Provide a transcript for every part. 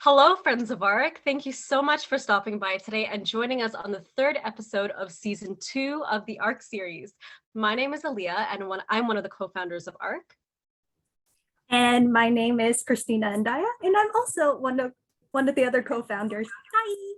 Hello, friends of ARC. Thank you so much for stopping by today and joining us on the third episode of season 2 of the ARC series. My name is Aaliyah, and I'm one of the co-founders of ARC. And my name is Christina Andaya, and I'm also one of the other co-founders. Hi.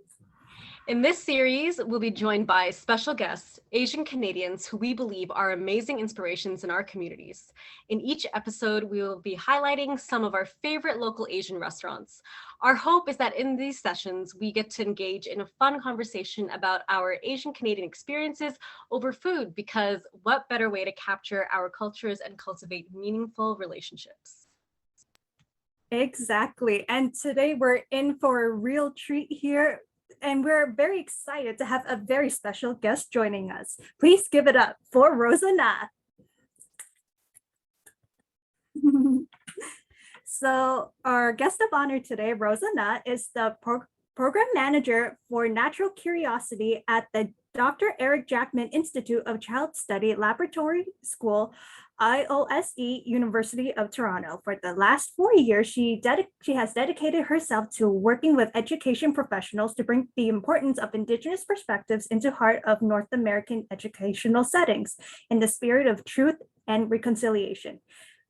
In this series, we'll be joined by special guests, Asian Canadians who we believe are amazing inspirations in our communities. In each episode, we will be highlighting some of our favorite local Asian restaurants. Our hope is that in these sessions, we get to engage in a fun conversation about our Asian Canadian experiences over food, because what better way to capture our cultures and cultivate meaningful relationships? Exactly. And today we're in for a real treat here. And we're very excited to have a very special guest joining us. Please give it up for Rosa Na. So our guest of honor today, Rosa Na, is the program manager for natural curiosity at the Dr. Eric Jackman Institute of Child Study Laboratory School, OISE-University of Toronto. For the last 4 years, she has dedicated herself to working with education professionals to bring the importance of Indigenous perspectives into heart of North American educational settings in the spirit of truth and reconciliation.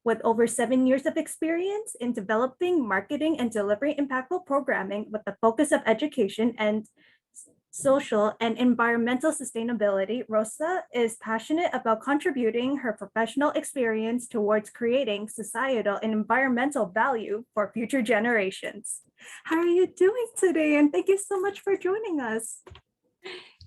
With over 7 years of experience in developing, marketing, and delivering impactful programming with the focus of education and social and environmental sustainability, Rosa is passionate about contributing her professional experience towards creating societal and environmental value for future generations. How are you doing today? And thank you so much for joining us.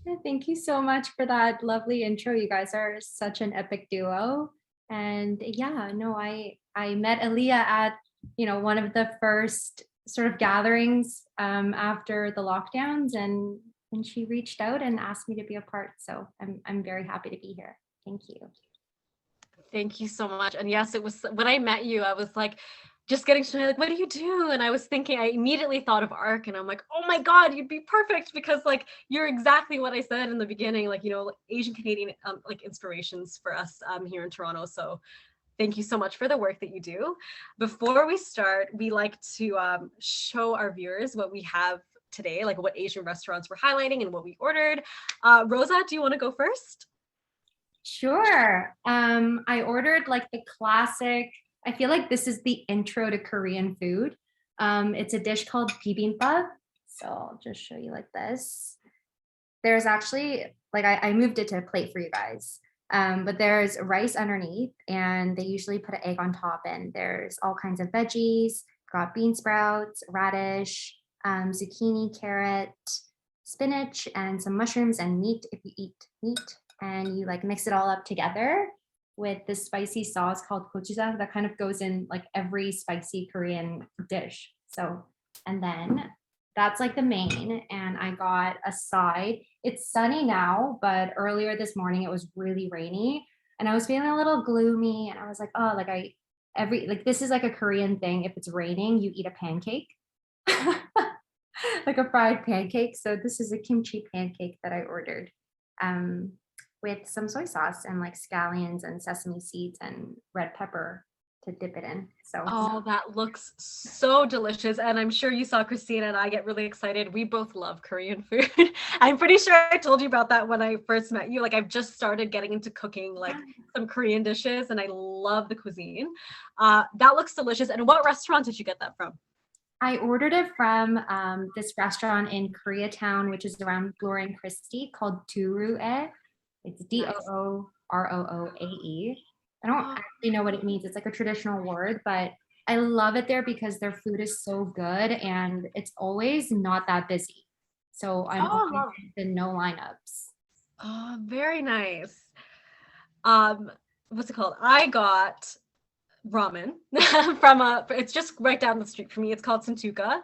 Yeah, thank you so much for that lovely intro. You guys are such an epic duo. And yeah, no, I met Aaliyah at, one of the first sort of gatherings after the lockdowns, and she reached out and asked me to be a part. So I'm very happy to be here. Thank you. Thank you so much. And yes, it was when I met you, I was like, just getting to know, like, what do you do? And I was thinking, I immediately thought of ARC, and I'm like, oh my God, you'd be perfect, because like, you're exactly what I said in the beginning, like, Asian Canadian like inspirations for us here in Toronto. So thank you so much for the work that you do. Before we start, we like to show our viewers what we have today, like what Asian restaurants we're highlighting and what we ordered. Rosa, do you want to go first? Sure. I ordered like the classic, I feel like this is the intro to Korean food. It's a dish called bibimbap. So I'll just show you like this. There's actually, like I moved it to a plate for you guys. But there's rice underneath, and they usually put an egg on top, and there's all kinds of veggies, got bean sprouts, radish, zucchini, carrot, spinach, and some mushrooms and meat if you eat meat. And you like mix it all up together with this spicy sauce called gochujang that kind of goes in like every spicy Korean dish. So, and then that's like the main, and I got a side. It's sunny now, but earlier this morning it was really rainy, and I was feeling a little gloomy, and I was like, oh, like this is like a Korean thing. If it's raining, you eat a pancake. Like a fried pancake. So this is a kimchi pancake that I ordered with some soy sauce and like scallions and sesame seeds and red pepper to dip it in. So that looks so delicious, and I'm sure you saw Christina and I get really excited. We both love Korean food. I'm pretty sure I told you about that when I first met you. Like, I've just started getting into cooking like some Korean dishes, and I love the cuisine. That looks delicious. And what restaurant did you get that from? I ordered it from this restaurant in Koreatown, which is around Bloor and Christie, called Dooroe. It's Doorooae. I don't actually know what it means. It's like a traditional word, but I love it there because their food is so good, and it's always not that busy. So I'm always in no lineups. Oh, very nice. What's it called? I got ramen from it's just right down the street from me. It's called Santuka.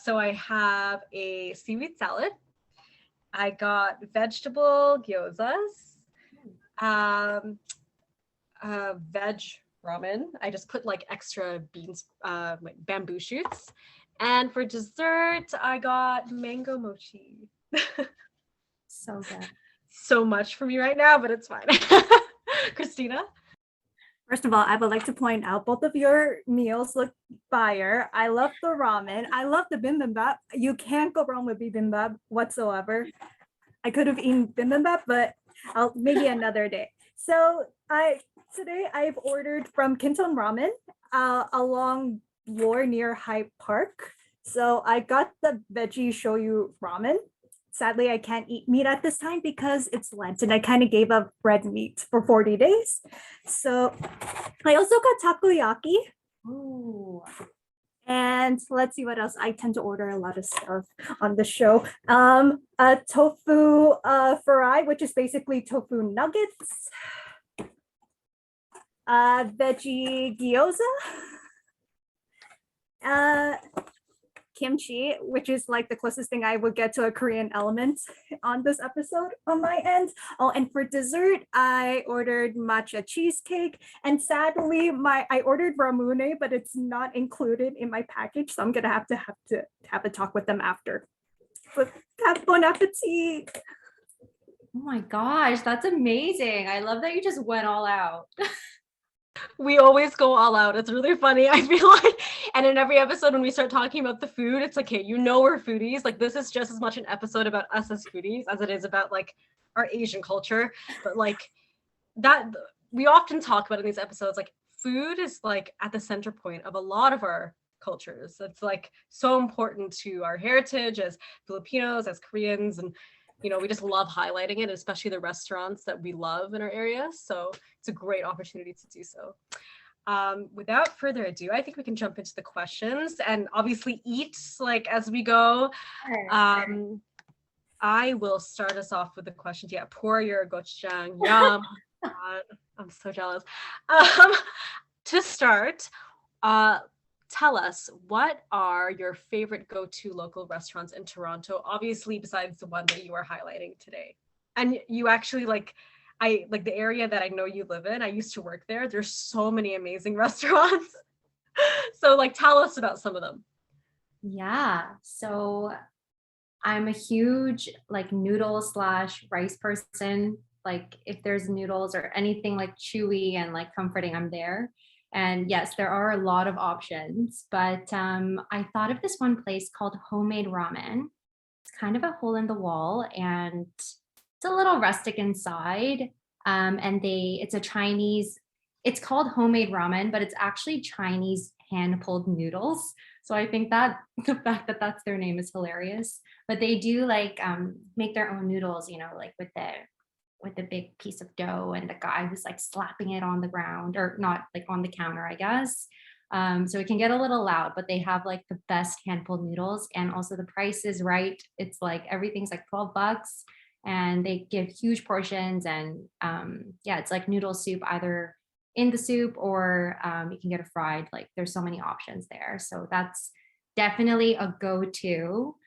So I have a seaweed salad. I got vegetable gyozas, veg ramen. I just put like extra beans, like bamboo shoots. And for dessert, I got mango mochi. So good. So much for me right now, but it's fine. Christina? First of all, I would like to point out both of your meals look fire. I love the ramen. I love the bibimbap. You can't go wrong with bibimbap whatsoever. I could have eaten bibimbap, but I'll maybe another day. So today I've ordered from Kinton Ramen along Bloor near Hyde Park. So I got the veggie shoyu ramen. Sadly, I can't eat meat at this time because it's Lent and I kind of gave up red meat for 40 days. So I also got takoyaki. Ooh. And let's see what else. I tend to order a lot of stuff on the show. A tofu fry, which is basically tofu nuggets. Veggie gyoza. Kimchi, which is like the closest thing I would get to a Korean element on this episode on my end. Oh, and for dessert, I ordered matcha cheesecake. And sadly, I ordered ramune, but it's not included in my package. So I'm gonna have to have a talk with them after. But have bon appetit. Oh my gosh, that's amazing. I love that you just went all out. We always go all out. It's really funny. I feel like, and in every episode when we start talking about the food, it's like, hey, we're foodies. Like this is just as much an episode about us as foodies as it is about like our Asian culture. But like that, we often talk about in these episodes, like food is like at the center point of a lot of our cultures. It's like so important to our heritage as Filipinos, as Koreans, and we just love highlighting it, especially the restaurants that we love in our area. So it's a great opportunity to do so. Without further ado, I think we can jump into the questions and obviously eat like as we go. I will start us off with the questions. Yeah, pour your gochujang. Yum. God, I'm so jealous. To start, tell us, what are your favorite go-to local restaurants in Toronto, obviously besides the one that you are highlighting today? And you actually like the area that I know you live in, I used to work there. There's so many amazing restaurants. So like tell us about some of them. Yeah, so I'm a huge like noodle / rice person. Like if there's noodles or anything like chewy and like comforting, I'm there. And yes, there are a lot of options, but I thought of this one place called Homemade Ramen. It's kind of a hole in the wall and it's a little rustic inside. And it's a Chinese, it's called Homemade Ramen, but it's actually Chinese hand-pulled noodles. So I think that the fact that that's their name is hilarious. But they do like make their own noodles, like with the big piece of dough and the guy who's like slapping it on the ground or not like on the counter, I guess. So it can get a little loud, but they have like the best hand pulled noodles and also the price is right. It's like everything's like $12 and they give huge portions and yeah, it's like noodle soup either in the soup or you can get a fried, like there's so many options there. So that's definitely a go-to.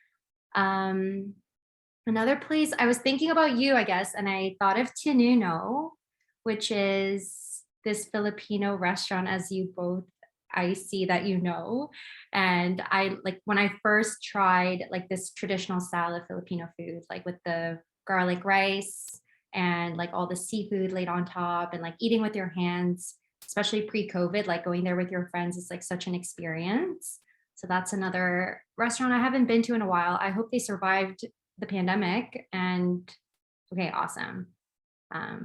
Another place, I was thinking about you, I guess, and I thought of Tinuno, which is this Filipino restaurant, as you both, I see that you know. And I like when I first tried like this traditional style of Filipino food, like with the garlic rice and like all the seafood laid on top and like eating with your hands, especially pre-COVID, like going there with your friends is like such an experience. So that's another restaurant I haven't been to in a while. I hope they survived the pandemic and okay, awesome.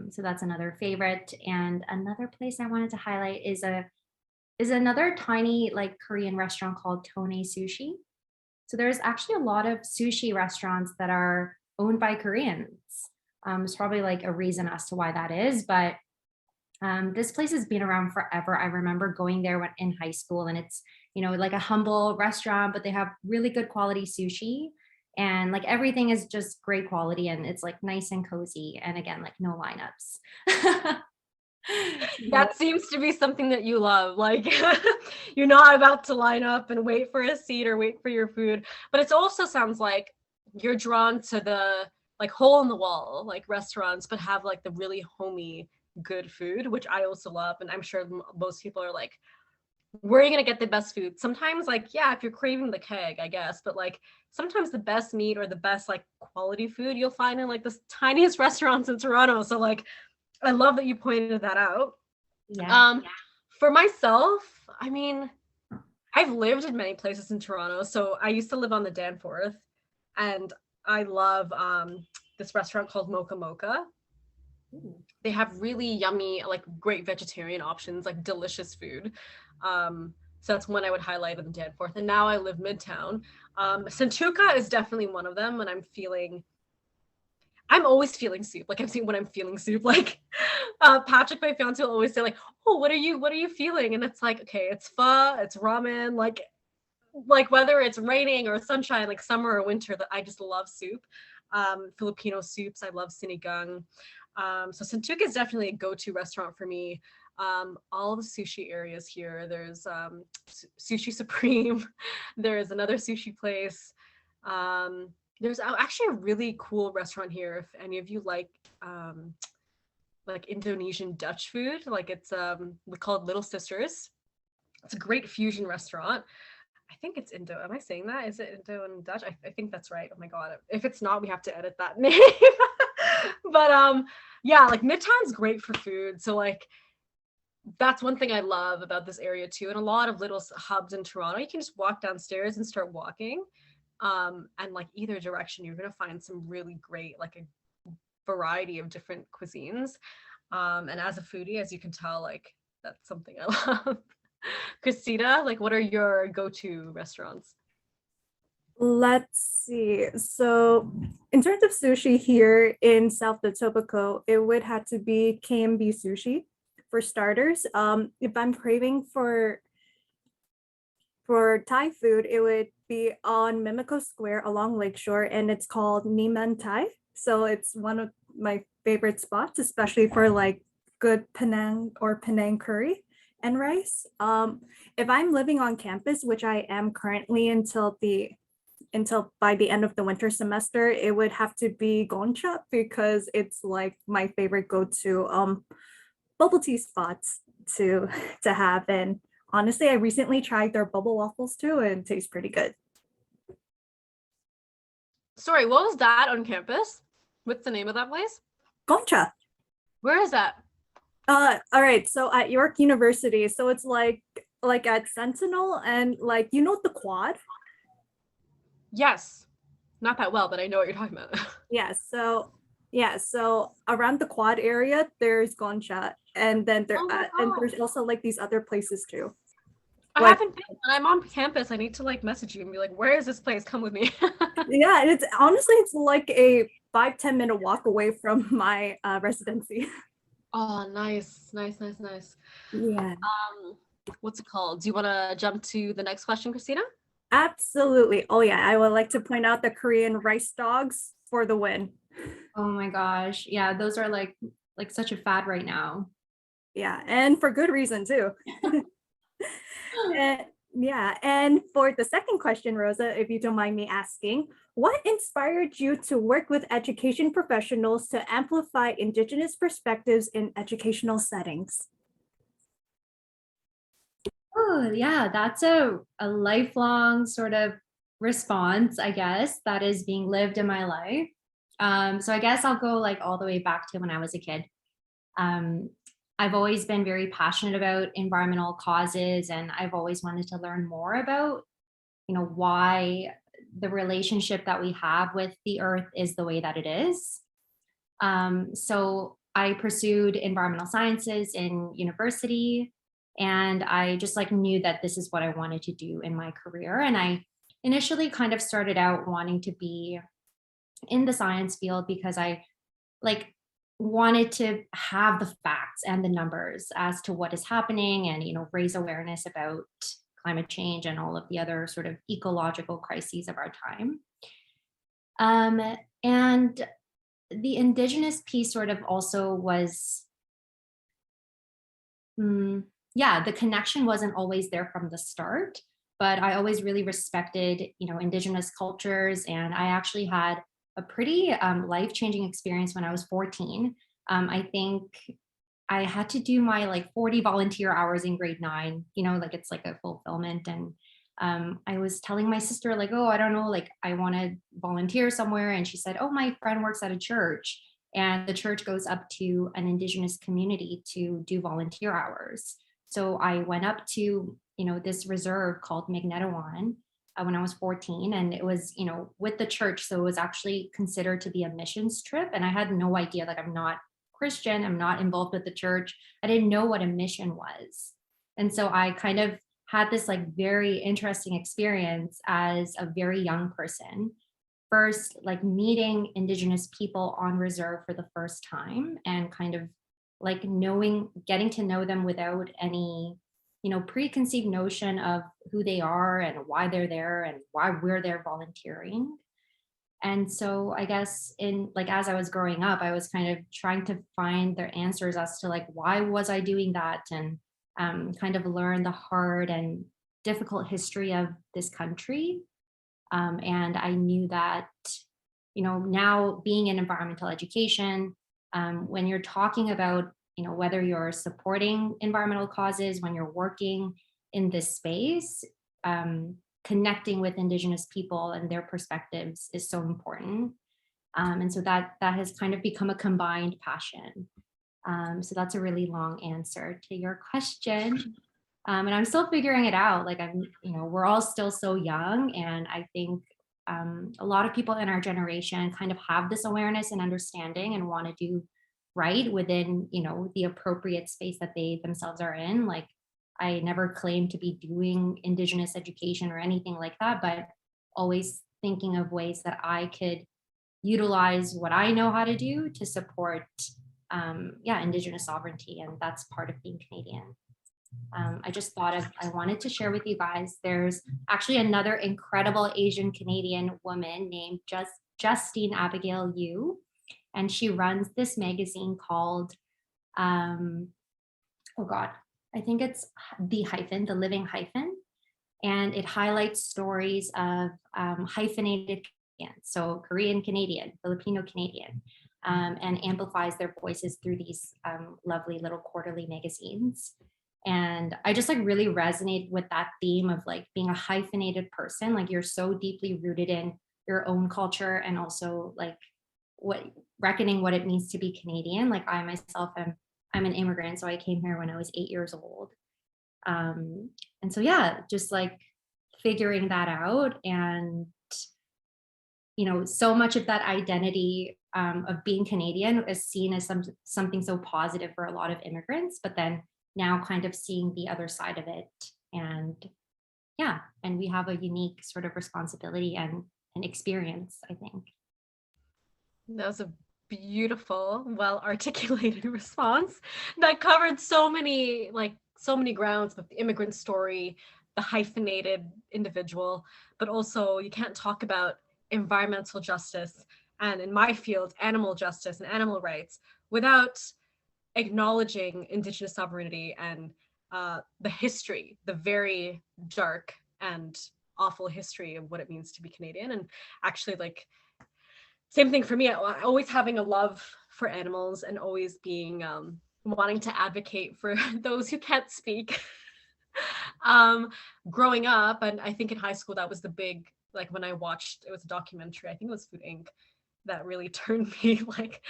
So that's another favorite. And another place I wanted to highlight is another tiny like Korean restaurant called Tone Sushi. So there's actually a lot of sushi restaurants that are owned by Koreans. It's probably like a reason as to why that is, but this place has been around forever. I remember going there when in high school and it's, like a humble restaurant, but they have really good quality sushi. And like everything is just great quality and it's like nice and cozy. And again, like no lineups. That seems to be something that you love. Like you're not about to line up and wait for a seat or wait for your food. But it also sounds like you're drawn to the like hole in the wall, like restaurants, but have like the really homey good food, which I also love. And I'm sure most people are like, where are you going to get the best food? Sometimes like, yeah, if you're craving the keg, I guess, but like sometimes the best meat or the best like quality food you'll find in like the tiniest restaurants in Toronto. So like, I love that you pointed that out. Yeah. For myself, I mean, I've lived in many places in Toronto. So I used to live on the Danforth, and I love this restaurant called Mocha Mocha. They have really yummy, like great vegetarian options, like delicious food. So that's one I would highlight in the Danforth. And now I live Midtown. Santuka is definitely one of them when I'm always feeling soup. Like I'm saying when I'm feeling soup, like Patrick, my fiance, will always say like, "Oh, what are you feeling?" And it's like, okay, it's pho, it's ramen, like whether it's raining or sunshine, like summer or winter, that I just love soup. Filipino soups, I love sinigang. So Santuka is definitely a go-to restaurant for me. All the sushi areas here. There's Sushi Supreme. There's another sushi place. There's actually a really cool restaurant here. If any of you like Indonesian Dutch food, like it's called Little Sisters. It's a great fusion restaurant. I think it's Indo. Am I saying that? Is it Indo and Dutch? I think that's right. Oh my god. If it's not, we have to edit that name. But yeah, like Midtown's great for food. So like that's one thing I love about this area too. And a lot of little hubs in Toronto, you can just walk downstairs and start walking. And like either direction, you're gonna find some really great, like a variety of different cuisines. And as a foodie, as you can tell, like that's something I love. Christina, like what are your go-to restaurants? Let's see. So in terms of sushi here in South Etobicoke, it would have to be KMB sushi for starters. If I'm craving for Thai food, it would be on Mimico Square along Lakeshore, and it's called Niman Thai. So it's one of my favorite spots, especially for like good Penang or Penang curry and rice. If I'm living on campus, which I am currently until by the end of the winter semester, it would have to be Goncha because it's like my favorite go-to bubble tea spots to to have. And honestly, I recently tried their bubble waffles too, and it tastes pretty good. Sorry, what was that on campus? What's the name of that place? Goncha. Where is that? All right. So at York University, so it's like at Sentinel and like the quad. Yes. Not that well, but I know what you're talking about. So around the quad area, there's Goncha, and then Oh my and God. there's also like these other places too. I Like haven't been. When I'm on campus, I need to like message you and be like, where is this place? Come with me. yeah, and it's honestly it's like a 5-10 minute walk away from my residency. Oh, nice, nice, nice, nice. Yeah, What's it called? Do you want to jump to the next question, Christina? absolutely. Oh yeah, I would like to point out the Korean rice dogs for the win. Oh my gosh. Yeah, those are like such a fad right now. Yeah, and for good reason too. And yeah, and for the second question, Rosa, if you don't mind me asking, what inspired you to work with education professionals to amplify Indigenous perspectives in educational settings? Oh, yeah, that's a lifelong sort of response, I guess, that is being lived in my life. So I guess I'll go like all the way back to when I was a kid. Um, I've always been very passionate about environmental causes, and I've always wanted to learn more about, why the relationship that we have with the earth is the way that it is. So I pursued environmental sciences in university, and I just like knew that this is what I wanted to do in my career. And I initially kind of started out wanting to be in the science field because I like wanted to have the facts and the numbers as to what is happening and raise awareness about climate change and all of the other sort of ecological crises of our time. And the Indigenous piece sort of also was, yeah, the connection wasn't always there from the start, but I always really respected, Indigenous cultures. And I actually had a pretty life-changing experience when I was 14. I think I had to do my like 40 volunteer hours in grade 9, like it's like a fulfillment. And I was telling my sister, like, oh, I don't know, like I want to volunteer somewhere. And she said, oh, my friend works at a church and the church goes up to an Indigenous community to do volunteer hours. So I went up to, this reserve called Magnetawan when I was 14, and it was, with the church. So it was actually considered to be a missions trip. And I had no idea, like, I'm not Christian, I'm not involved with the church. I didn't know what a mission was. And so I kind of had this like very interesting experience as a very young person. First, like meeting Indigenous people on reserve for the first time, and kind of like getting to know them without any, preconceived notion of who they are and why they're there and why we're there volunteering. And so I guess as I was growing up, I was kind of trying to find their answers as to like, why was I doing that? And kind of learn the hard and difficult history of this country. And I knew that, now being in environmental education, when you're talking about, whether you're supporting environmental causes, when you're working in this space, connecting with Indigenous people and their perspectives is so important. And so that has kind of become a combined passion. So that's a really long answer to your question. And I'm still figuring it out. Like we're all still so young. And I think a lot of people in our generation kind of have this awareness and understanding and want to do right within, the appropriate space that they themselves are in. Like I never claimed to be doing Indigenous education or anything like that, but always thinking of ways that I could utilize what I know how to do to support, Indigenous sovereignty. And that's part of being Canadian. I just I wanted to share with you guys, there's actually another incredible Asian Canadian woman named Justine Abigail Yu, and she runs this magazine called, I think it's The Living Hyphen, and it highlights stories of hyphenated Canadians, so Korean Canadian, Filipino Canadian, and amplifies their voices through these lovely little quarterly magazines. And I just like really resonate with that theme of like being a hyphenated person. Like you're so deeply rooted in your own culture, and also like reckoning what it means to be Canadian. Like I myself I'm an immigrant, so I came here when I was 8 years old. And so just like figuring that out, and so much of that identity of being Canadian is seen as something so positive for a lot of immigrants, but then now kind of seeing the other side of it. And we have a unique sort of responsibility and experience, I think. That was a beautiful, well-articulated response that covered so many grounds with the immigrant story, the hyphenated individual, but also you can't talk about environmental justice, and in my field, animal justice and animal rights, without acknowledging Indigenous sovereignty and the history, the very dark and awful history of what it means to be Canadian. And actually, like, same thing for me, always having a love for animals and always being wanting to advocate for those who can't speak. Growing up, and I think in high school, that was the big, like when I watched, it was a documentary, I think it was Food Inc., that really turned me like,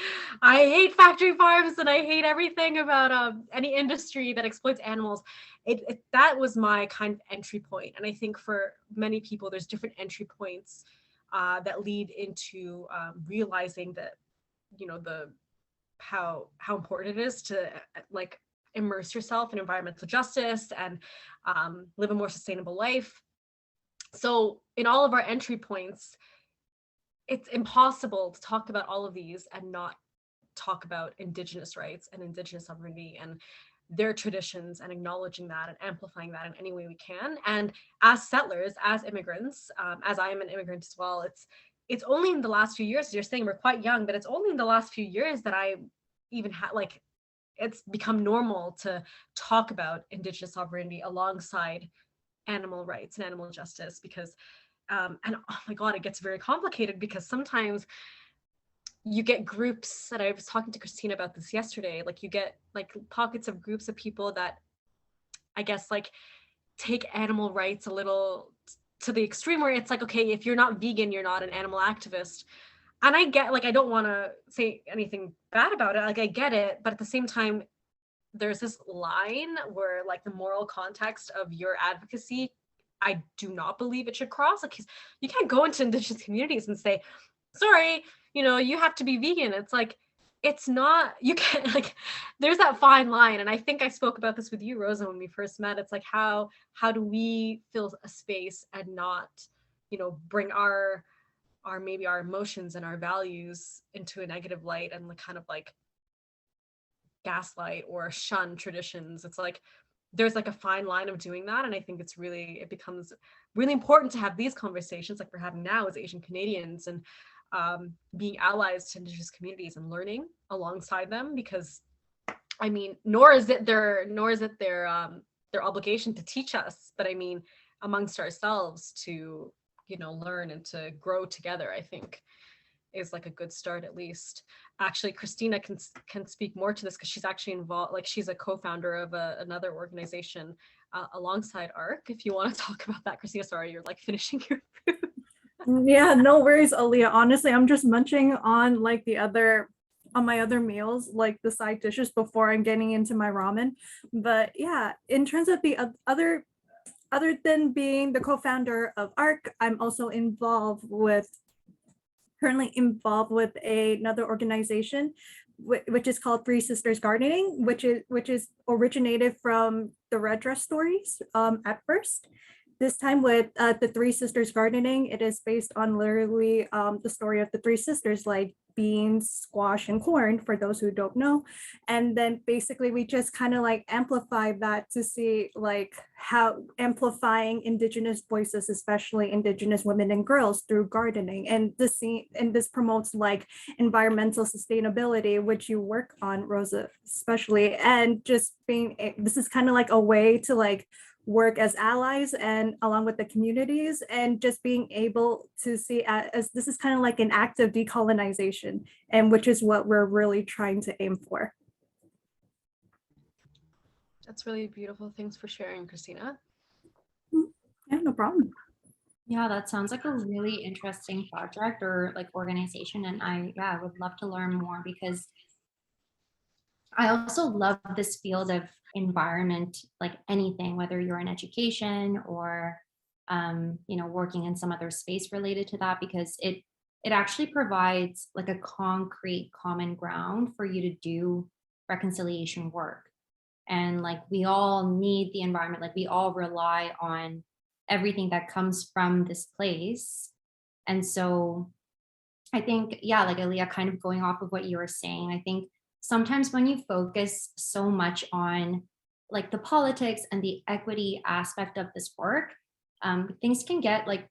I hate factory farms and I hate everything about any industry that exploits animals. That was my kind of entry point. And I think for many people, there's different entry points that lead into realizing that, how important it is to like immerse yourself in environmental justice and live a more sustainable life. So in all of our entry points, it's impossible to talk about all of these and not talk about Indigenous rights and Indigenous sovereignty and their traditions, and acknowledging that and amplifying that in any way we can. And as settlers, as immigrants, as I am an immigrant as well, it's only in the last few years, as you're saying, we're quite young, but it's only in the last few years that I even had it's become normal to talk about Indigenous sovereignty alongside animal rights and animal justice, because and oh my God, it gets very complicated, because sometimes you get groups, that I was talking to Christina about this yesterday, like you get like pockets of groups of people that I guess like take animal rights a little to the extreme, where it's like, okay, if you're not vegan, you're not an animal activist. and I get, like, I don't want to say anything bad about it. Like, I get it, but at the same time, there's this line where, like, the moral context of your advocacy, I do not believe it should cross. Like, 'cause you can't go into Indigenous communities and say, sorry, you have to be vegan. It's like, it's not, you can't, like, there's that fine line. And I think I spoke about this with you, Rosa, when we first met. It's like, how do we fill a space and not, bring our maybe our emotions and our values into a negative light, and like kind of like gaslight or shun traditions. It's like there's like a fine line of doing that, and I think it becomes really important to have these conversations like we're having now as Asian Canadians, and being allies to Indigenous communities and learning alongside them, because I mean, nor is it their obligation to teach us, but I mean, amongst ourselves to learn and to grow together, I think is like a good start. At least, actually, Christina can speak more to this, because she's actually involved, like she's a co-founder of another organization alongside ARC. If you want to talk about that, Christina. Sorry, you're like finishing your food. Yeah, no worries, Aaliyah. Honestly, I'm just munching on like my other meals, like the side dishes, before I'm getting into my ramen. But yeah, in terms of the other than being the co-founder of ARC, I'm also currently involved with another organization, which is called Three Sisters Gardening, which is originated from the Red Dress stories at first. This time with the Three Sisters Gardening, it is based on literally the story of the three sisters, like beans, squash, and corn, for those who don't know. And then basically we just kind of like amplify that to see like how amplifying Indigenous voices, especially Indigenous women and girls, through gardening. And this promotes like environmental sustainability, which you work on, Rosa, especially. And just this is kind of like a way to like work as allies and along with the communities, and just being able to see as this is kind of like an act of decolonization, and which is what we're really trying to aim for. That's really beautiful. Thanks for sharing, Christina. Yeah, no problem. Yeah, that sounds like a really interesting project or like organization. And I would love to learn more, because I also love this field of environment, like anything, whether you're in education or, working in some other space related to that, because it actually provides like a concrete common ground for you to do reconciliation work. And like, we all need the environment, like we all rely on everything that comes from this place. And so I think, like Aaliyah, kind of going off of what you were saying, I think sometimes when you focus so much on like the politics and the equity aspect of this work, things can get like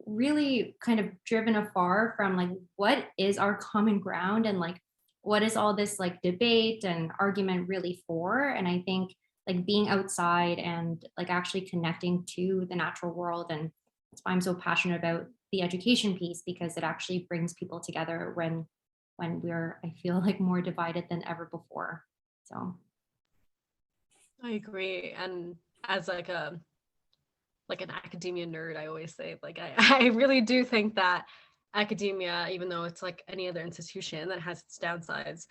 really kind of driven afar from like what is our common ground, and like what is all this like debate and argument really for. And I think like being outside and like actually connecting to the natural world, and that's why I'm so passionate about the education piece, because it actually brings people together when we're, I feel like, more divided than ever before. So I agree. And as like an academia nerd, I always say, like, I really do think that academia, even though it's like any other institution that has its downsides,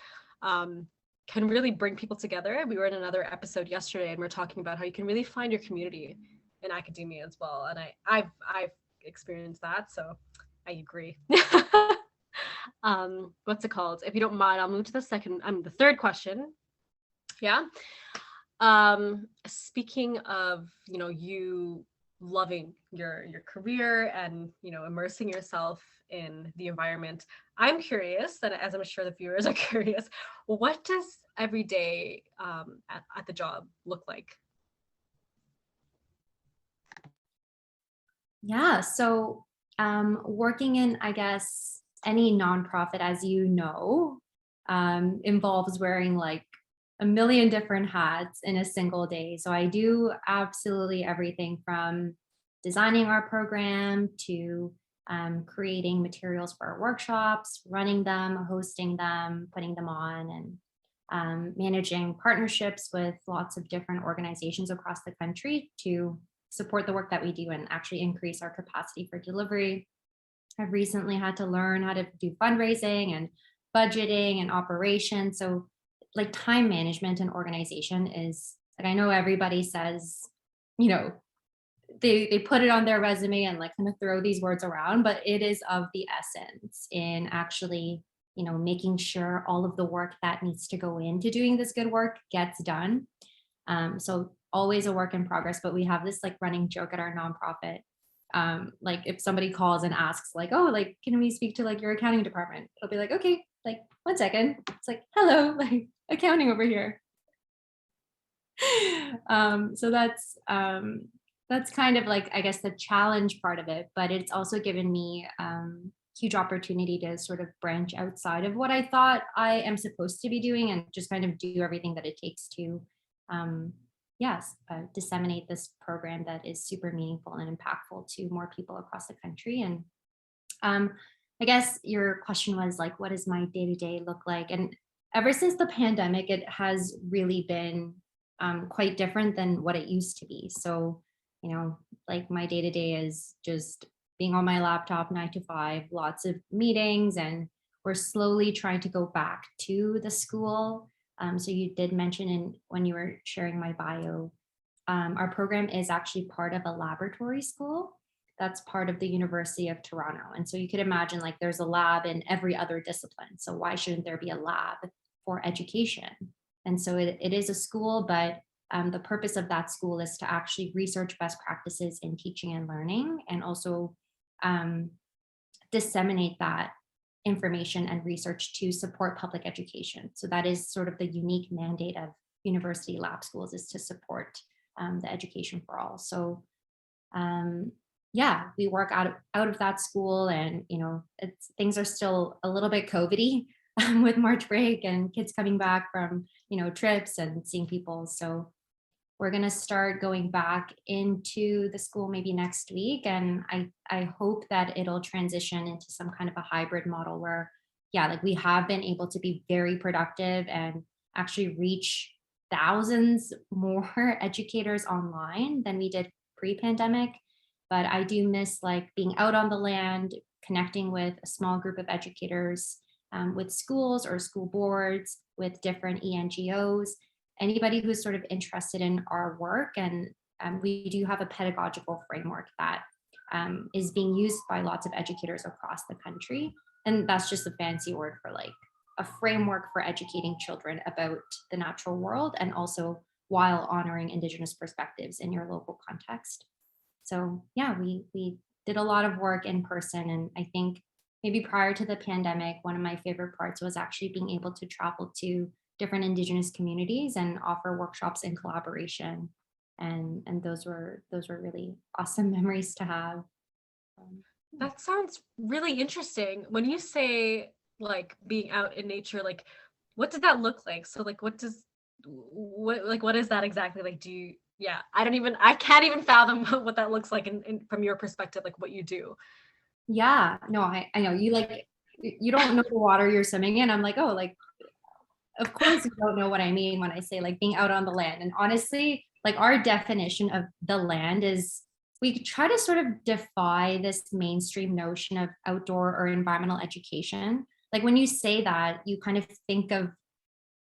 can really bring people together. We were in another episode yesterday, and we're talking about how you can really find your community in academia as well. And I've experienced that, so I agree. What's it called? If you don't mind, I'll move to the third question. Yeah. Speaking of, you loving your career and, immersing yourself in the environment, I'm curious, and as I'm sure the viewers are curious, what does every day at the job look like? Yeah, so working in, I guess, any nonprofit, as you know, involves wearing like a million different hats in a single day. So I do absolutely everything from designing our program to creating materials for our workshops, running them, hosting them, putting them on, and managing partnerships with lots of different organizations across the country to support the work that we do and actually increase our capacity for delivery. I've recently had to learn how to do fundraising and budgeting and operation. So like time management and organization is like, I know everybody says, you know, they put it on their resume and like kind of throw these words around, but it is of the essence in actually, you know, making sure all of the work that needs to go into doing this good work gets done. So always a work in progress, but we have this like running joke at our nonprofit. Like if somebody calls and asks like, oh, like, can we speak to like your accounting department? It'll be like, okay, like 1 second. It's like, hello, like accounting over here. So that's kind of like, I guess, the challenge part of it, but it's also given me huge opportunity to sort of branch outside of what I thought I am supposed to be doing and just kind of do everything that it takes to disseminate this program that is super meaningful and impactful to more people across the country. And I guess your question was like, what does my day-to-day look like? And ever since the pandemic, it has really been quite different than what it used to be. So, you know, like my day-to-day is just being on my laptop 9 to 5, lots of meetings, and we're slowly trying to go back to the school. So you did mention when you were sharing my bio, our program is actually part of a laboratory school that's part of the University of Toronto. And so you could imagine like there's a lab in every other discipline. So why shouldn't there be a lab for education? And so it is a school, but the purpose of that school is to actually research best practices in teaching and learning, and also disseminate that information and research to support public education. So that is sort of the unique mandate of university lab schools, is to support the education for all. So we work out of that school, and you know, things are still a little bit COVID-y with March break and kids coming back from, you know, trips and seeing people. So we're going to start going back into the school maybe next week. And I hope that it'll transition into some kind of a hybrid model where, like we have been able to be very productive and actually reach thousands more educators online than we did pre-pandemic. But I do miss like being out on the land, connecting with a small group of educators, with schools or school boards, with different ENGOs, anybody who's sort of interested in our work. And we do have a pedagogical framework that is being used by lots of educators across the country. And that's just a fancy word for like a framework for educating children about the natural world, and also while honoring Indigenous perspectives in your local context. So we did a lot of work in person. And I think maybe prior to the pandemic, one of my favorite parts was actually being able to travel to different Indigenous communities and offer workshops in collaboration. And those were really awesome memories to have. That sounds really interesting. When you say like being out in nature, like what does that look like? So like what is that exactly? Like I can't even fathom what that looks like in from your perspective, like what you do. Yeah, no, I know you like, you don't know the water you're swimming in. I'm like, oh, like, of course you don't know what I mean when I say like being out on the land. And honestly, like our definition of the land is, we try to sort of defy this mainstream notion of outdoor or environmental education. Like when you say that, you kind of think of,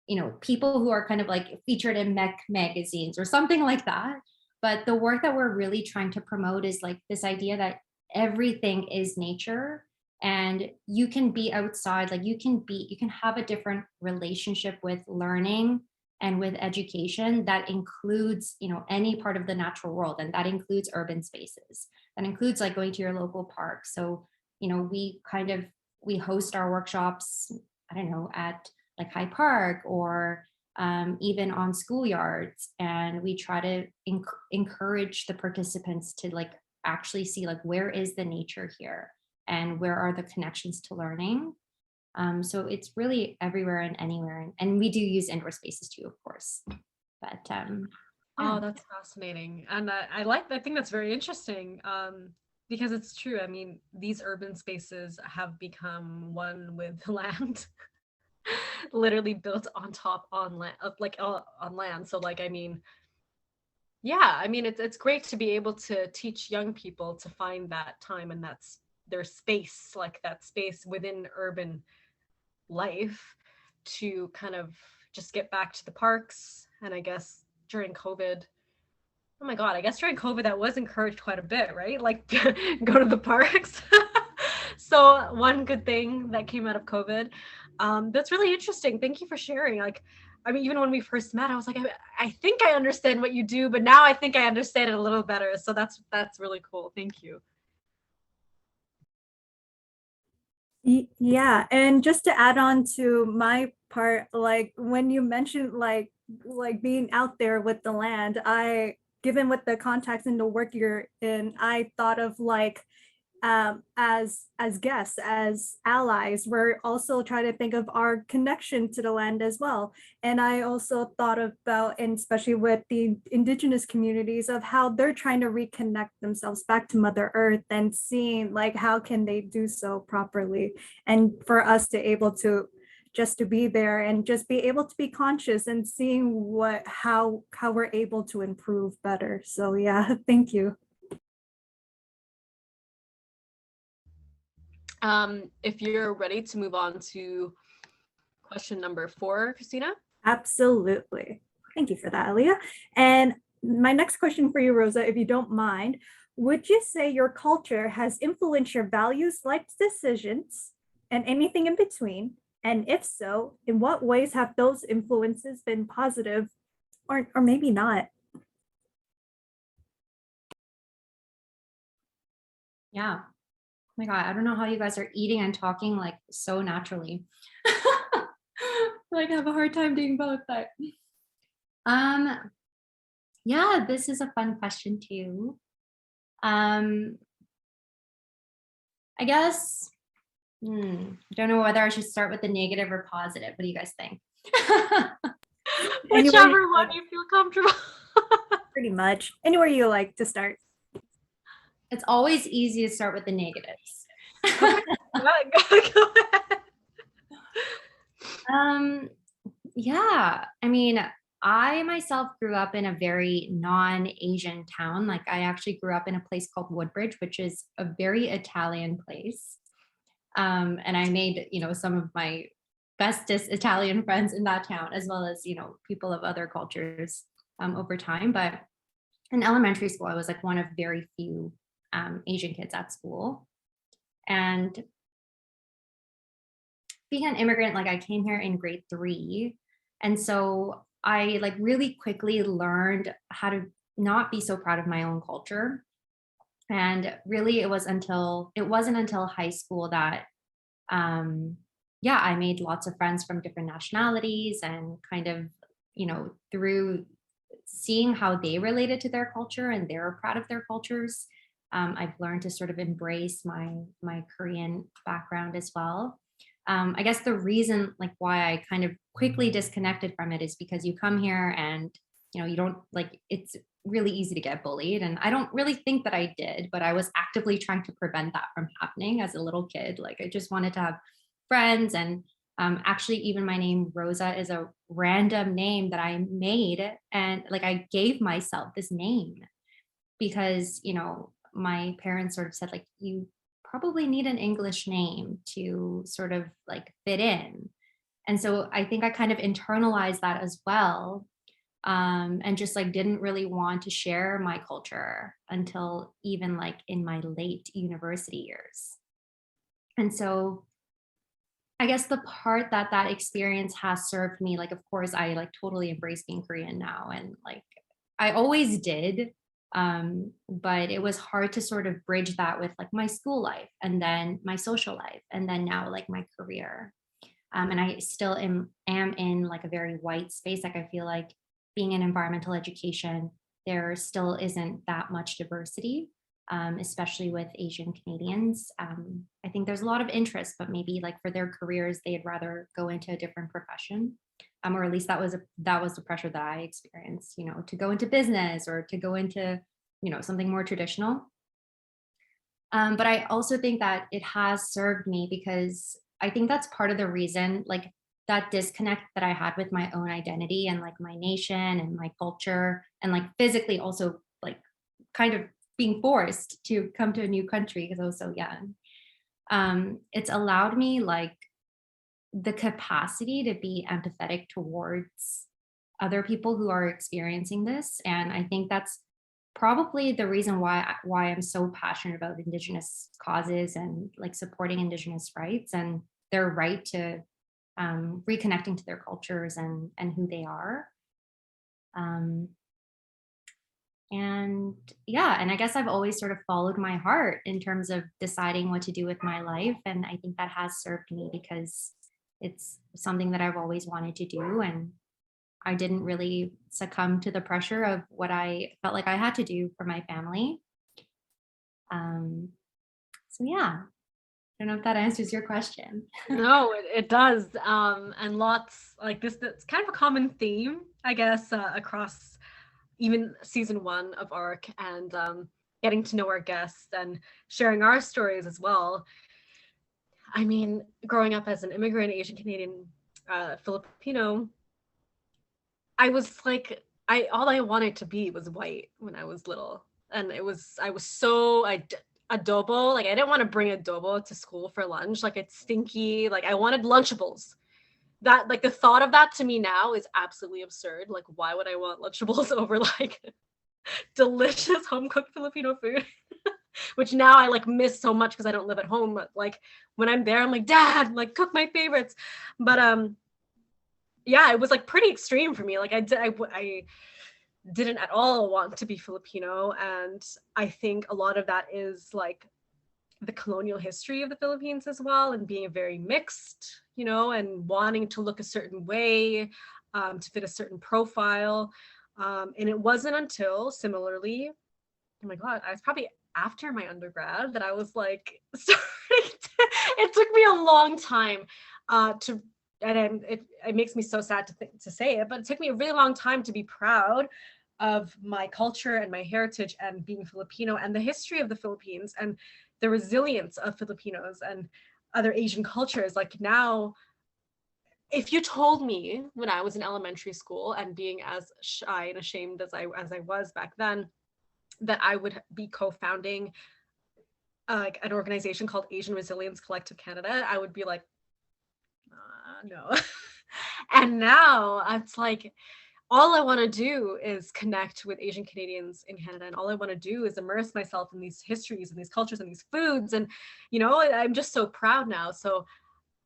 you know, people who are kind of like featured in mech magazines or something like that. But the work that we're really trying to promote is like this idea that everything is nature, and you can be outside, like you can have a different relationship with learning and with education that includes, you know, any part of the natural world. And that includes urban spaces, that includes like going to your local park. So, you know, we host our workshops, I don't know, at like High Park, or even on schoolyards, and we try to encourage the participants to like actually see like, where is the nature here and where are the connections to learning. So it's really everywhere and anywhere, and we do use indoor spaces too, of course. But Oh, that's fascinating. And I think that's very interesting, because it's true. I mean, these urban spaces have become one with land, literally built on land, on land. So like, I mean, it's great to be able to teach young people to find that time and their space, like that space within urban life, to kind of just get back to the parks. And I guess during COVID, oh my God, I guess during COVID that was encouraged quite a bit, right? Like go to the parks. So one good thing that came out of COVID. That's really interesting. Thank you for sharing. Like, I mean, even when we first met, I was like, I think I understand what you do, but now I think I understand it a little better. So that's really cool. Thank you. Yeah, and just to add on to my part, like when you mentioned like being out there with the land, I given with the contacts and the work you're in, I thought of like as guests, as allies, we're also trying to think of our connection to the land as well. And I also thought about, and especially with the indigenous communities, of how they're trying to reconnect themselves back to Mother Earth and seeing like how can they do so properly. And for us to able to just to be there and just be able to be conscious and seeing how we're able to improve better. So yeah, thank you. If you're ready to move on to question number 4, Christina. Absolutely. Thank you for that, Aaliyah. And my next question for you, Rosa, if you don't mind, would you say your culture has influenced your values, life decisions, and anything in between? And if so, in what ways have those influences been positive or maybe not? Yeah. Oh my God, I don't know how you guys are eating and talking like so naturally. Like I have a hard time doing both, but yeah, this is a fun question too. I guess don't know whether I should start with the negative or positive. What do you guys think? Whichever one you feel comfortable. Pretty much. Anywhere you like to start. It's always easy to start with the negatives. Go ahead. Yeah, I mean, I myself grew up in a very non-Asian town. Like I actually grew up in a place called Woodbridge, which is a very Italian place. And I made, some of my bestest Italian friends in that town, as well as, people of other cultures over time. But in elementary school, I was like one of very few Asian kids at school. And being an immigrant, like I came here in grade 3. And so I like really quickly learned how to not be so proud of my own culture. And really it wasn't until high school that I made lots of friends from different nationalities, and kind of, through seeing how they related to their culture and they're proud of their cultures, I've learned to sort of embrace my Korean background as well. I guess the reason like why I kind of quickly disconnected from it is because you come here and you don't like, it's really easy to get bullied, and I don't really think that I did, but I was actively trying to prevent that from happening as a little kid. Like I just wanted to have friends, and actually even my name Rosa is a random name that I made, and like I gave myself this name because my parents sort of said like, you probably need an English name to sort of like fit in. And so I think I kind of internalized that as well, and just like didn't really want to share my culture until even like in my late university years. And so I guess the part that experience has served me, like, of course, I like totally embrace being Korean now. And like, I always did. But it was hard to sort of bridge that with like my school life and then my social life and then now like my career. And I still am in like a very white space. Like I feel like being in environmental education, there still isn't that much diversity, especially with Asian Canadians. I think there's a lot of interest, but maybe like for their careers, they'd rather go into a different profession. Or at least that was the pressure that I experienced, to go into business or to go into, something more traditional. But I also think that it has served me because I think that's part of the reason, like that disconnect that I had with my own identity and like my nation and my culture, and like physically also like kind of being forced to come to a new country because I was so young. It's allowed me like the capacity to be empathetic towards other people who are experiencing this. And I think that's probably the reason why I'm so passionate about Indigenous causes and like supporting Indigenous rights and their right to reconnecting to their cultures and who they are. Um, and yeah, and I guess I've always sort of followed my heart in terms of deciding what to do with my life. And I think that has served me because it's something that I've always wanted to do. And I didn't really succumb to the pressure of what I felt like I had to do for my family. Um, so yeah, I don't know if that answers your question. No, it does. And lots like this, that's kind of a common theme, I guess, across even season 1 of ARC, and getting to know our guests and sharing our stories as well. I mean, growing up as an immigrant Asian Canadian Filipino, I was like, all I wanted to be was white when I was little. And I was so adobo, like I didn't want to bring adobo to school for lunch, like it's stinky, like I wanted Lunchables. That, like, the thought of that to me now is absolutely absurd. Like, why would I want Lunchables over like delicious home cooked Filipino food? Which now I like miss so much because I don't live at home. But like when I'm there, I'm like, Dad, like cook my favorites. But yeah, it was like pretty extreme for me. Like I didn't at all want to be Filipino, and I think a lot of that is like the colonial history of the Philippines as well, and being very mixed, you know, and wanting to look a certain way, to fit a certain profile. And it wasn't until, similarly, oh my God, I was probably after my undergrad that I was like, it took me a long time to, and it makes me so sad to say it, but it took me a really long time to be proud of my culture and my heritage and being Filipino and the history of the Philippines and the resilience of Filipinos and other Asian cultures. Like now, if you told me when I was in elementary school and being as shy and ashamed as I was back then, that I would be co-founding like an organization called Asian Resilience Collective Canada, I would be like, no. And now it's like, all I want to do is connect with Asian Canadians in Canada, and all I want to do is immerse myself in these histories and these cultures and these foods, and you know, I'm just so proud now. So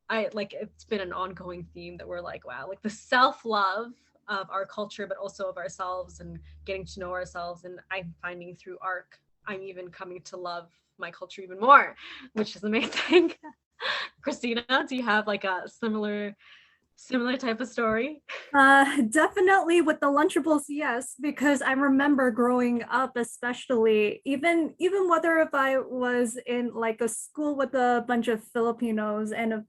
I like, it's been an ongoing theme that we're like, wow, like the self-love of our culture, but also of ourselves and getting to know ourselves. And I'm finding through ARC, I'm even coming to love my culture even more, which is amazing. Christina, do you have like a similar type of story? Definitely with the Lunchables, yes, because I remember growing up, especially even whether if I was in like a school with a bunch of Filipinos and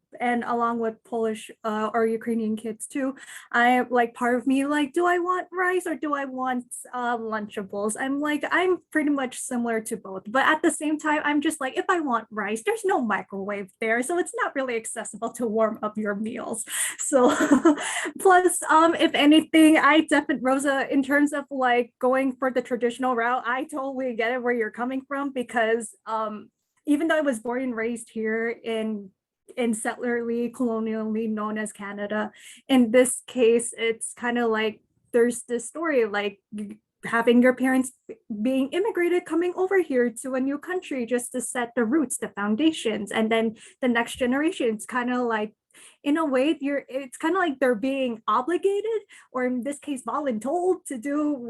along with Polish or Ukrainian kids too, I like part of me like, do I want rice or do I want Lunchables? I'm pretty much similar to both, but at the same time, I'm just like, if I want rice, there's no microwave there, so it's not really accessible to warm up your meals. So plus, if anything, I definitely, Rosa, in terms of like going for the traditional route, I totally get it where you're coming from, because even though I was born and raised here in settlerly, colonially known as Canada, in this case, it's kind of like there's this story like having your parents being immigrated, coming over here to a new country just to set the roots, the foundations, and then the next generation. It's kind of like, in a way, it's kind of like they're being obligated, or in this case voluntold, to do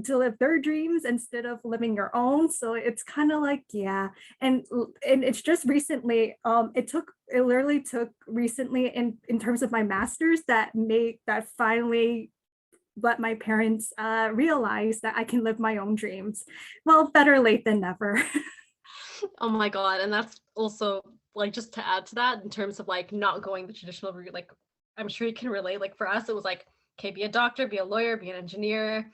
to live their dreams instead of living your own. So it's kind of like, yeah. And it's just recently, it literally took recently in terms of my master's that finally let my parents realize that I can live my own dreams. Well, better late than never. Oh my God. And that's also like, just to add to that, in terms of like not going the traditional route, like I'm sure you can relate. Like for us, it was like, okay, be a doctor, be a lawyer, be an engineer,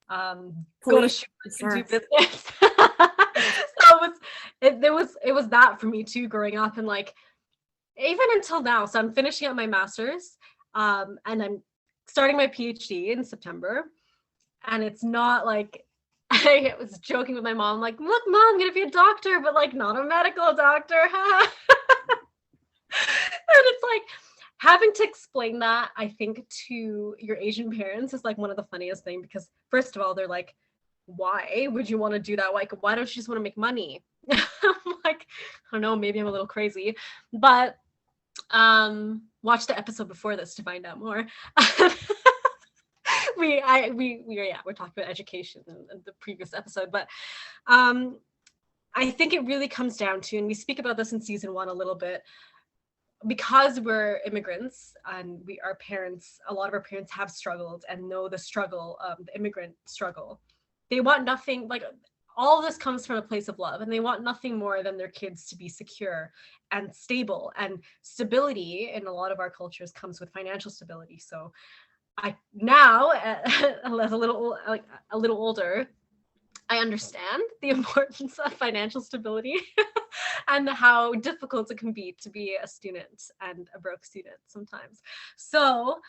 go to school and do business. So it was that for me too, growing up, and like even until now. So I'm finishing up my master's, and I'm starting my PhD in September, and it's not like I was joking with my mom, like, look, mom, I'm gonna be a doctor, but like not a medical doctor. And it's like having to explain that, I think, to your Asian parents is like one of the funniest things, because first of all, they're like, why would you want to do that? Like, why don't you just want to make money? I'm like, I don't know, maybe I'm a little crazy, but watch the episode before this to find out more. We're talking about education in the previous episode, but I think it really comes down to, and we speak about this in season 1 a little bit, because we're immigrants and our parents, a lot of our parents have struggled and know the struggle of the immigrant struggle. They want nothing, like, all of this comes from a place of love, and they want nothing more than their kids to be secure and stable. And stability in a lot of our cultures comes with financial stability. So I now, as a little older, I understand the importance of financial stability and how difficult it can be to be a student and a broke student sometimes. So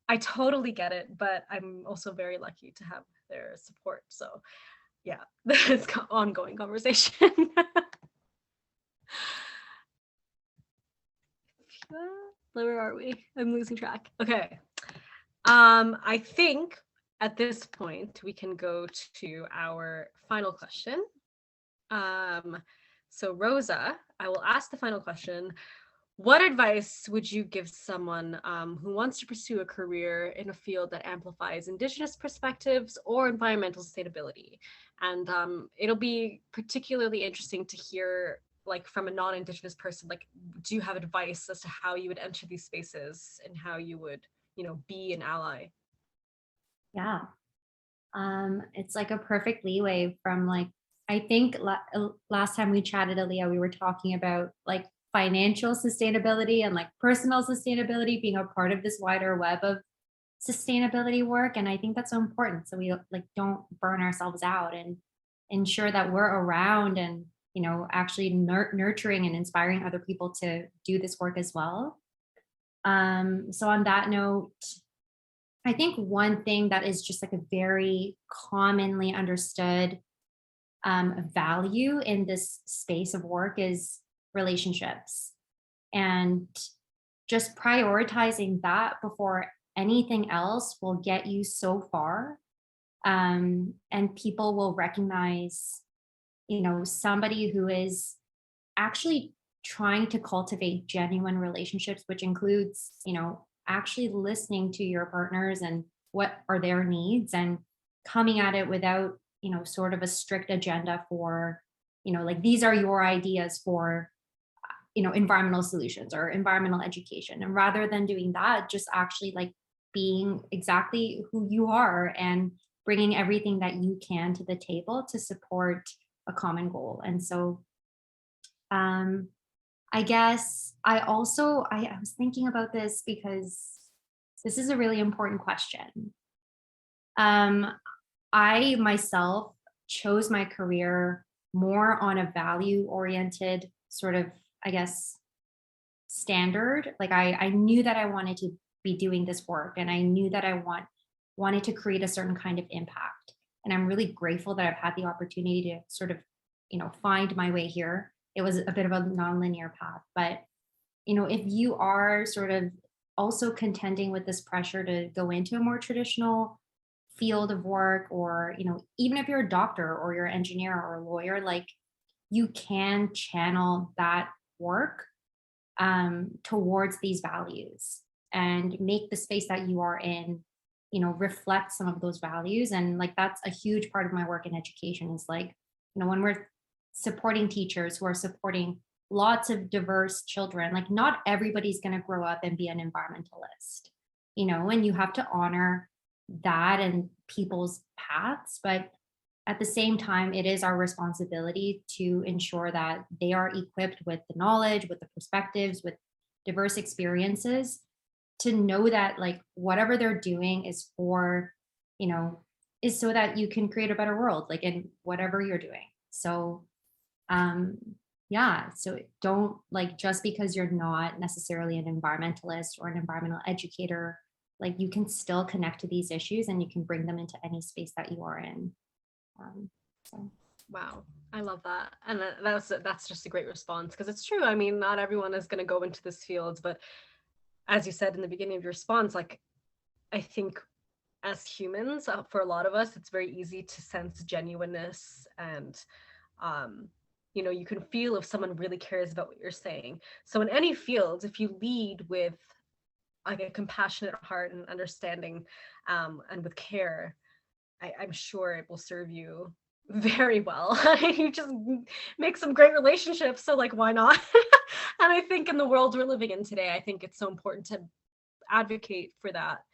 I totally get it, but I'm also very lucky to have their support. So yeah, it's an ongoing conversation. Where are we? I'm losing track. Okay. I think at this point we can go to our final question. So Rosa, I will ask the final question. What advice would you give someone who wants to pursue a career in a field that amplifies Indigenous perspectives or environmental sustainability? And it'll be particularly interesting to hear, like, from a non-Indigenous person, like, do you have advice as to how you would enter these spaces and how you would, be an ally? Yeah. It's like a perfect leeway from, like, I think last time we chatted, Aaliyah, we were talking about like financial sustainability and like personal sustainability being a part of this wider web of sustainability work. And I think that's so important. So we like don't burn ourselves out and ensure that we're around and, actually nurturing and inspiring other people to do this work as well. So on that note, I think one thing that is just like a very commonly understood value in this space of work is relationships. And just prioritizing that before anything else will get you so far. And people will recognize, somebody who is actually trying to cultivate genuine relationships, which includes, actually listening to your partners and what are their needs and coming at it without, sort of a strict agenda for, like these are your ideas for, environmental solutions or environmental education. And rather than doing that, just actually like being exactly who you are and bringing everything that you can to the table to support a common goal. And so I guess I was thinking about this because this is a really important question. I myself chose my career more on a value oriented sort of, I guess, standard. Like I knew that I wanted to be doing this work and I knew that I wanted to create a certain kind of impact. And I'm really grateful that I've had the opportunity to sort of, find my way here. It was a bit of a nonlinear path, but if you are sort of also contending with this pressure to go into a more traditional field of work, or even if you're a doctor or you're an engineer or a lawyer, like you can channel that work towards these values and make the space that you are in reflect some of those values. And like that's a huge part of my work in education is like when we're supporting teachers who are supporting lots of diverse children, like not everybody's going to grow up and be an environmentalist, and you have to honor that and people's paths. But at the same time, it is our responsibility to ensure that they are equipped with the knowledge, with the perspectives, with diverse experiences to know that like whatever they're doing is for, is so that you can create a better world, like in whatever you're doing. So yeah, so don't like just because you're not necessarily an environmentalist or an environmental educator, like you can still connect to these issues and you can bring them into any space that you are in. So. Wow. I love that. And that's just a great response, because it's true. I mean, not everyone is going to go into this field, but as you said in the beginning of your response, like, I think as humans, for a lot of us, it's very easy to sense genuineness, and you can feel if someone really cares about what you're saying. So in any field, if you lead with like a compassionate heart and understanding, and with care, I'm sure it will serve you very well. You just make some great relationships, so like, why not? And I think in the world we're living in today, I think it's so important to advocate for that,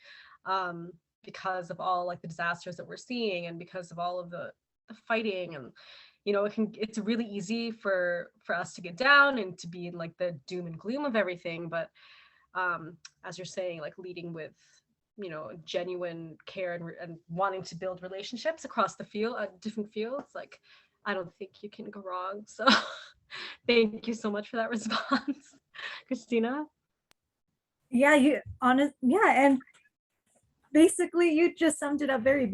because of all like the disasters that we're seeing, and because of all of the fighting, and it's really easy for us to get down and to be in like the doom and gloom of everything. But as you're saying, like leading with genuine care, and wanting to build relationships across the field, different fields, like, I don't think you can go wrong. So thank you so much for that response. Christina? Yeah, and basically you just summed it up very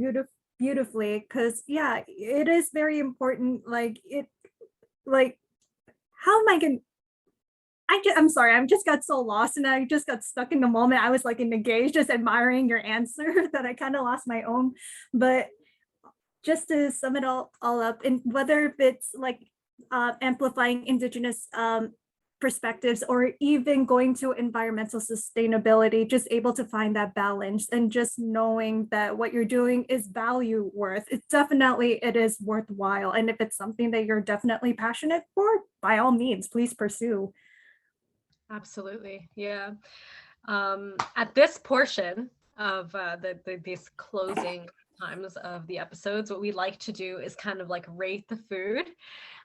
beautifully, because yeah, it is very important. Like how am I gonna I'm sorry, I just got so lost, and I just got stuck in the moment. I was like in the gaze just admiring your answer that I kind of lost my own. But just to sum it all up, and whether if it's like amplifying Indigenous perspectives, or even going to environmental sustainability, just able to find that balance, and just knowing that what you're doing is value worth. It is worthwhile. And if it's something that you're definitely passionate for, by all means, please pursue. Absolutely. Yeah. At this portion of these closing times of the episodes, what we like to do is kind of like rate the food.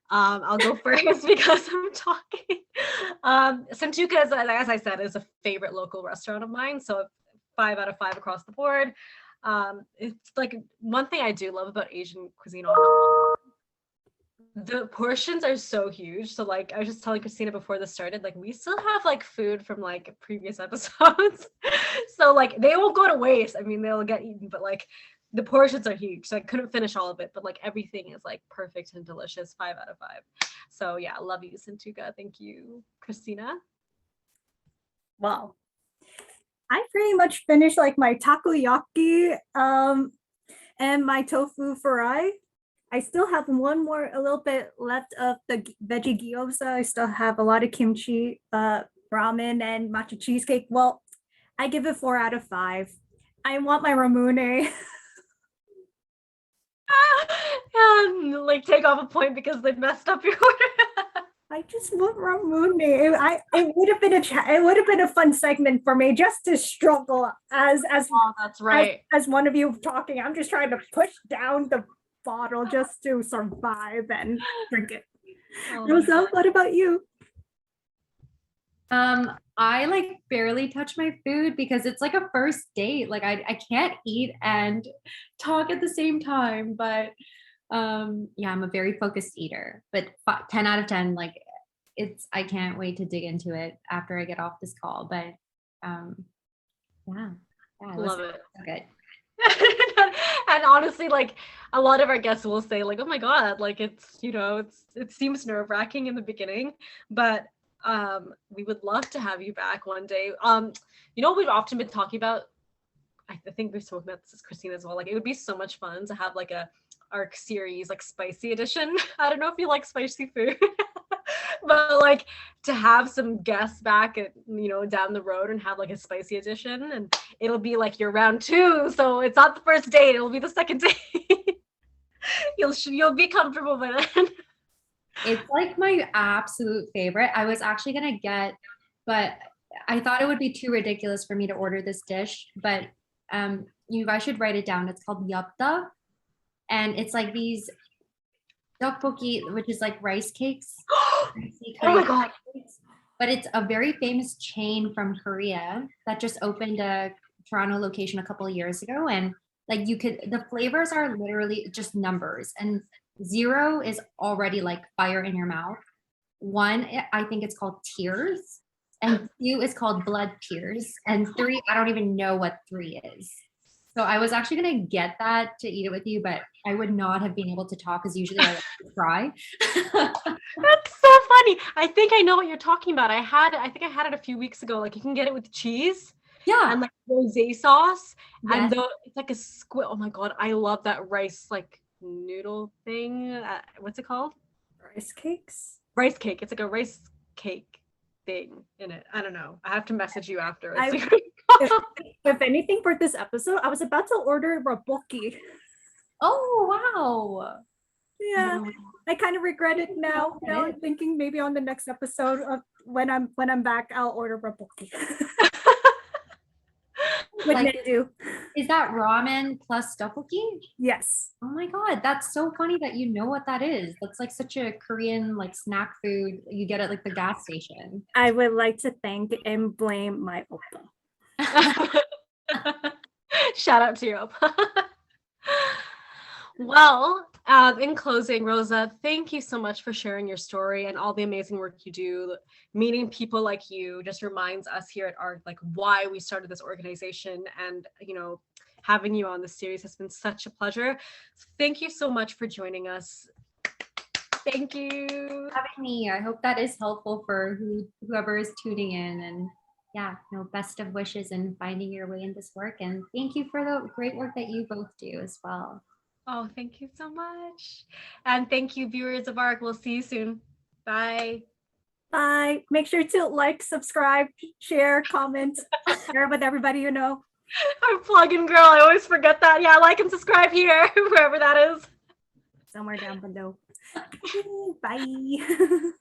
I'll go first because I'm talking. Santuka, as I said, is a favorite local restaurant of mine. So 5 out of 5 across the board. It's like one thing I do love about Asian cuisine. The portions are so huge. So like, I was just telling Christina before this started, like, we still have like food from like previous episodes. So like, they won't go to waste. I mean, they'll get eaten, but like, the portions are huge. So I couldn't finish all of it, but like, everything is like perfect and delicious. 5 out of 5. So yeah, love you, Santuka. Thank you, Christina. Wow. I pretty much finished like my takoyaki and my tofu fry. I still have a little bit left of the veggie gyoza. I still have a lot of kimchi, ramen, and matcha cheesecake. Well, I give it 4 out of 5. I want my ramune. Like, take off a point because they messed up your order. I just want ramune. It would have been a fun segment for me just to struggle as Oh, that's right. as one of you talking. I'm just trying to push down the bottle just to survive and drink it. Rosa, what about you? I like barely touch my food because it's like a first date. Like I can't eat and talk at the same time. But yeah, I'm a very focused eater. But 10 out of 10, like I can't wait to dig into it after I get off this call. But yeah, Love it. So good. And honestly, like, a lot of our guests will say like, oh my God, like, it's, it seems nerve-wracking in the beginning, but we would love to have you back one day. We've often been talking about, I think we've spoken about this as Christine as well, like, it would be so much fun to have like a ARC series, like spicy edition. I don't know if you like spicy food. But like, to have some guests back at, down the road, and have like a spicy edition, and it'll be like your round 2. So it's not the first date, it'll be the second date. You'll be comfortable by then. It's like my absolute favorite. I was actually gonna get, but I thought it would be too ridiculous for me to order this dish, but you guys should write it down. It's called yapta, and it's like these tteokbokki, which is like rice cakes. Oh my God. But it's a very famous chain from Korea that just opened a Toronto location a couple of years ago. And like, the flavors are literally just numbers, and 0 is already like fire in your mouth. 1, I think it's called tears, and 2 is called blood tears, and 3, I don't even know what 3 is. So I was actually gonna get that to eat it with you, but I would not have been able to talk because usually I like to try. That's so funny. I think I know what you're talking about. I think I had it a few weeks ago. Like you can get it with cheese Yeah. and like rosé sauce. And Yes. it's like a squid. Oh my God. I love that rice like noodle thing. What's it called? Rice cakes. Rice cake. It's like a rice cake thing in it. I don't know. I have to message you after. If anything for this episode, I was about to order raboki. Oh wow. Yeah, I kind of regret it now. Now I'm thinking maybe on the next episode of when I'm back, I'll order raboki. With Like, Nendu. is that ramen plus tteokbokki? Yes. Oh my God, that's so funny that you know what that is. That's like such a Korean like snack food. You get at like the gas station. I would like to thank and blame my oppa. Shout out to your oppa. Well, in closing, Rosa, thank you so much for sharing your story and all the amazing work you do. Meeting people like you just reminds us here at ARC like why we started this organization, and having you on this series has been such a pleasure. So thank you so much for joining us. Thank you. Having me. I hope that is helpful for whoever is tuning in. And yeah, best of wishes in finding your way in this work. And thank you for the great work that you both do as well. Oh, thank you so much. And thank you, viewers of ARC. We'll see you soon. Bye. Bye. Make sure to like, subscribe, share, comment, share with everybody you know. I'm plug-in girl. I always forget that. Yeah, like and subscribe here, wherever that is. Somewhere down below. Bye.